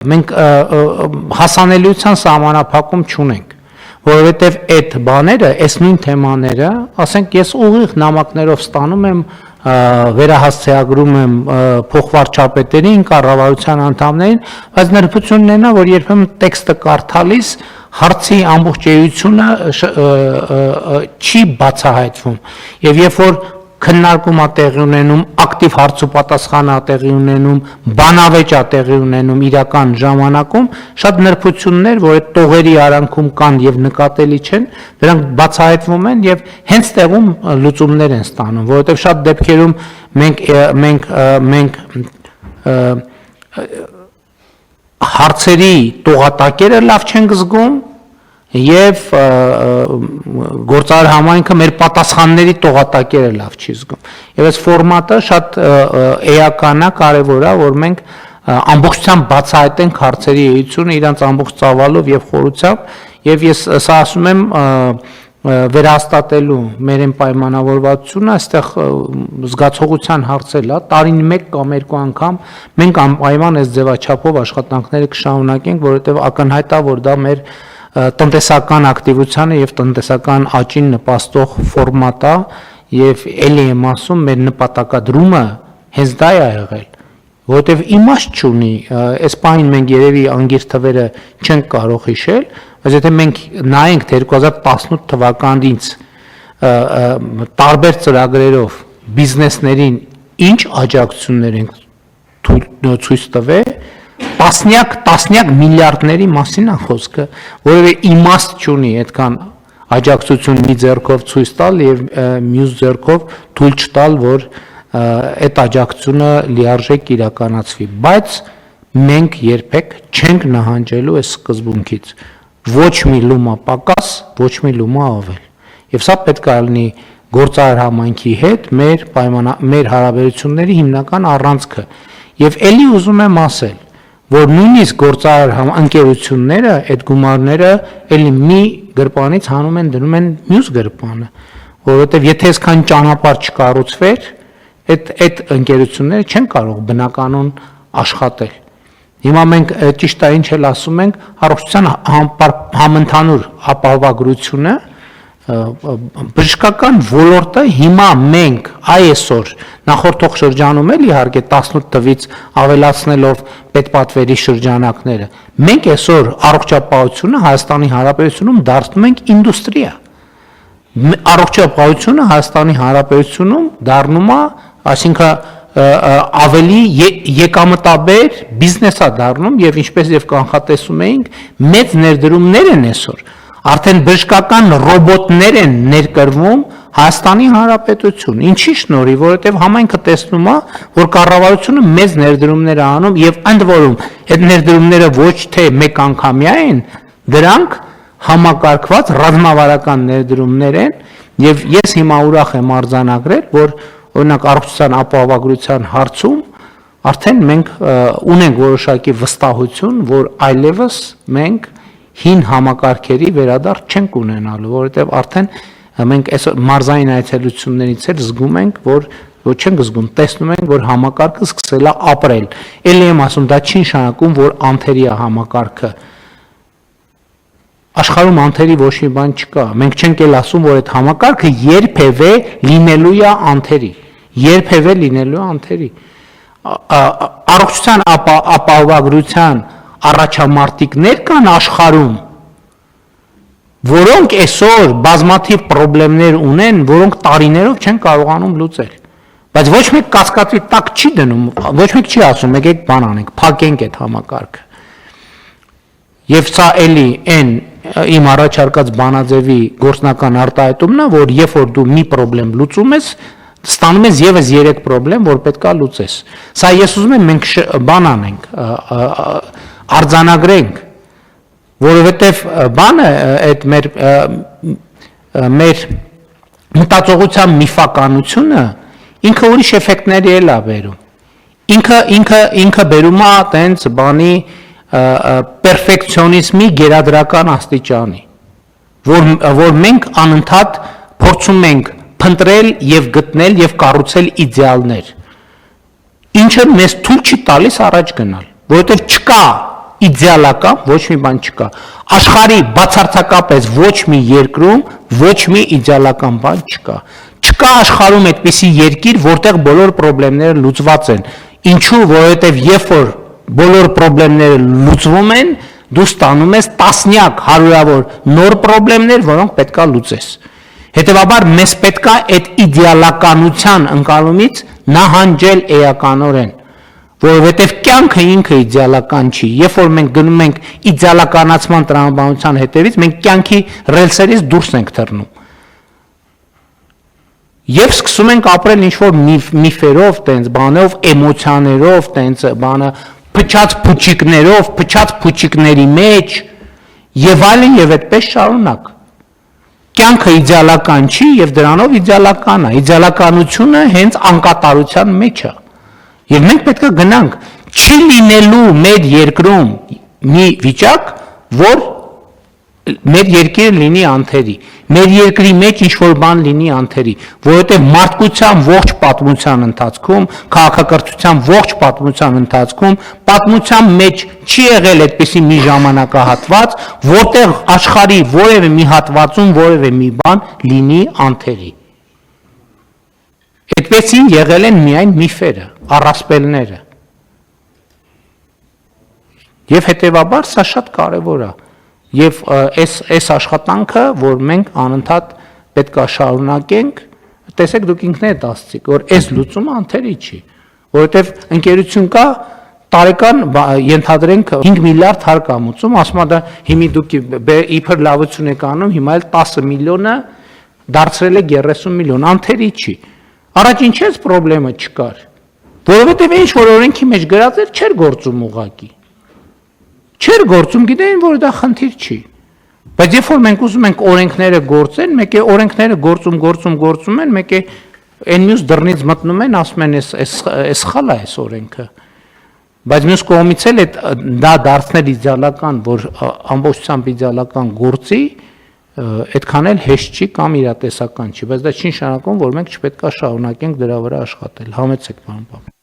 մենք հասանելիության սահմանափակում չունենք, որովհետև այդ բաները, այս նույն թեմաները, ասենք ես ուղիղ նամակներով ստանում եմ, վերահասցեագրում եմ փոխվարչապետերին, կառավարության անդամներին, բայց նրբությունն այնա, որ երբեմն տեքստը կարդալիս հարցի ամբողջ էությունը չի բացահայտվում, եւ երբ որ քննարկում է տեղի ունենում, ակտիվ հարցուպատասխան է տեղի ունենում, բանավեճ է տեղի ունենում իրական ժամանակում, շատ նրբություններ, որ այդ տողերի արանքում կան եւ նկատելի չեն, դրանք բացահայտվում են եւ հենց տեղում լուծումներ են ստանում, որովհետեւ շատ դեպքերում մենք հարցերի տողատակերը լավ չենք զգում եւ գործարար համայնքը մեր պատասխանների տողատակերը լավ չի զգում։ Եվ այս ֆորմատը շատ էական է, կարևոր է, որ մենք ամբողջությամբ բացահայտենք հարցերի էությունը իրանց ամբողջ ծավալով եւ խորությամբ, եւ ես սա ասում եմ վերահաստատելու մեր այն պայմանավորվածությունը, այստեղ զգացողության հարցել է, տարին 1 կամ 2 անգամ մենք անպայման այս ձևաչափով աշխատանքները կշարունակենք, որովհետեւ ակնհայտ է, որ դա մեր տնտեսական ակտիվությանը եւ տնտեսական աճին նպաստող ֆորմատ է եւ ելի եմ ասում մեր նպատակադրումը հենց դա է եղել, որովհետեւ իմաստ չունի, այս պահին մենք երևի անգիր թվերը չենք կարող հիշել, բայց եթե մենք նայենք 2018 թվականից տարբեր ծրագրերով բիզնեսներին ինչ աջակցություններ են ցույց տվել, տասնյակ միլիարդների մասին է խոսքը, որովհետեւ իմաստ չունի այդքան աջակցություն մի ձեռքով ցույց տալ եւ մյուս ձեռքով թույլ չտալ, որ այդ աջակցությունը լիարժեք իրականացվի, բայց մենք երբեք չենք նահանջելու այս սկզբունքից, ոչ մի լումա պակաս, ոչ մի լումա ավել, եւ սա պետք է լինի գործարար համայնքի հետ մեր հարաբերությունների հիմնական առանցքը, եւ ելի ուզում եմ ասել, որ նույնիսկ գործարար ընկերությունները այդ գումարները էլի մի գրպանից հանում են դնում են մյուս գրպանը, որովհետև եթե այսքան ճանապարհ չկառուցվեր, այդ ընկերությունները չեն կարող բնականon աշխատել։ Հիմա մենք ճիշտ է ինչ էլ ասում ենք, առողջության համընդհանուր ապահովագրությունը բժշկական ոլորտը հիմա մենք այսօր նախորդող շրջանում էլ իհարկե 18 թվից ավելացնելով պետպատվերի շրջանակները մենք այսօր առողջապահությունը Հայաստանի Հանրապետությունում դարձնում ենք ինդուստրիա առողջապահությունը Հայաստանի Հանրապետությունում դառնում է այսինքն ավելի եկամտաբեր բիզնես է դառնում եւ ինչպես եւ կանխատեսում էինք մեծ ներդրումներ են այսօր Արդեն բժշկական ռոբոտներ են ներկրվում Հայաստանի Հանրապետություն։ Ինչի շնորհիվ, որովհետև համայնքը տեսնում է, որ կառավարությունը մեծ ներդրումներ է անում եւ ընդ որում այդ ներդրումները ոչ թե մեկ անգամյա են, դրանք համակարգված ռազմավարական ներդրումներ են եւ ես հիմա ուրախ եմ արձանագրել, որ օրինակ առողջության ապահովագրության հարցում արդեն մենք ունենք որոշակի վստահություն, որ այլևս մենք հին համակարգերի վերադարձ չենք ունենալու, որովհետև արդեն մենք այսօր մարզային այցելություններից էլ զգում ենք, որ չենք զգում, տեսնում ենք, որ համակարգը սկսել է ապրել։ Էլի եմ ասում, դա չի նշանակում, որ անթերի է համակարգը։ Աշխարհում անթերի ոչ մի բան չկա։ Մենք չենք էլ ասում, որ այդ համակարգը երբևէ լինելու է անթերի։ Երբևէ լինելու է անթերի։ Առողջության ապահովագրության առաջամարտիկներ կան աշխարհում, որոնք այսօր բազմաթիվ խնդիրներ ունեն, որոնք տարիներով չեն կարողանում լուծել։ Բայց ոչ մեկ կասկածի տակ չի դնում, ոչ մեկ չի ասում, եկեք բան անենք, փակենք այդ համակարգը։ Եվ սա էլի այն իմ առաջարկած բանաձևի գործնական արտահայտումն է, որ երբ որ դու մի խնդրեմ լուծում ես, ստանում ես եւս 3 խնդրեմ, որ պետքա լուծես։ Սա ես ուզում եմ մենք բան անենք, արձանագրենք, որովհետև բանը այդ մեր մտածողության միֆականությունը ինքը ուրիշ էֆեկտների էլ է բերում։ Ինքը բերում է տենց բանի պերֆեկցիոնիզմի գերադրական աստիճանի, որ մենք անընդհատ փորձում ենք փնտրել եւ գտնել եւ կառուցել իդեալներ, ինչը մեզ թույլ չի տալիս առաջ գնալ, որովհետև չկա իդեալական ոչ մի բան չկա։ Աշխարհի բացարձակապես ոչ մի երկրում ոչ մի իդեալական բան չկա։ Չկա աշխարհում այդպիսի երկիր, որտեղ բոլոր խնդիրները լուծված են։ Ինչու, որովհետև երբ որ բոլոր խնդիրները լուծվում են, դու ստանում ես տասնյակ, հարյուրավոր նոր խնդիրներ, որոնք պետքա լուծես։ Հետևաբար մեզ պետքա այդ իդեալականության ընկալումից նահանջել էականորեն, որովհետև կյանքը ինքը իդեալական չի։ Երբ որ մենք գնում ենք իդեալականացման տրամաբանության հետևից, մենք կյանքի ռելսերից դուրս ենք թռնում։ Եվ սկսում ենք ապրել ինչ-որ միֆերով, տենց բաներով, էմոցիաներով, տենց բանը, փչած փուչիկների մեջ, եւ այլն եւ այդպես շարունակ։ Կյանքը իդեալական չի եւ դրանով իդեալական է։ Իդեալականությունը հենց անկատարության մեջ է։ Եվ մենք պետք է գնանք, չի լինելու մեր երկրում մի վիճակ, որ մեր երկիրը լինի անթերի, մեր երկրի մեջ ինչ-որ բան լինի անթերի, որովհետև մարդկության ողջ պատմության ընթացքում, քաղաքակրթության ողջ պատմության ընթացքում, պատմության մեջ չի եղել այդպիսի մի ժամանակահատված, որտեղ աշխարհի որևէ մի հատվածում որևէ մի բան լինի անթերի։ Այդպեսին եղել են միայն միֆերը, առասպելները։ Եվ հետևաբար սա շատ կարևոր է։ Եվ այս աշխատանքը, որ մենք անընդհատ պետք է շարունակենք, տեսեք դուք ինքներդ ասացիք, որ այս լուծումը անթերի չի, որովհետև ընկերություն կա, տարեկան ենթադրենք 5 միլիարդ հարկ ամուծում, ասում է դա հիմի դուք իբր լավություն եք անում, հիմա էլ 10 միլիոնը դարձրել է 30 միլիոն, անթերի չի։ Առաջ ինչ էս խնդրեմը չկար, որովհետև ինչ որ օրենքի մեջ գրած էր, չէր գործում ուղղակի։ Չէր գործում, գիտեին, որ դա խնդիր չի։ Բայց երբ որ մենք ուզում ենք օրենքները գործեն, մեկ է օրենքները գործում են, մեկ է այն մյուս դռնից մտնում են, ասում են, այս սխալ է այս օրենքը։ Բայց մյուս կողմից էլ դա դարձնել իդեալական, որ ամբողջությամբ իդեալական գործի, այդքան էլ հեշտ չի կամ իրատեսական չի, բայց դա չի նշանակում, որ մենք չպետք է շարունակենք դրա վրա աշխատել։ Համեցեք, պարոն Պապ։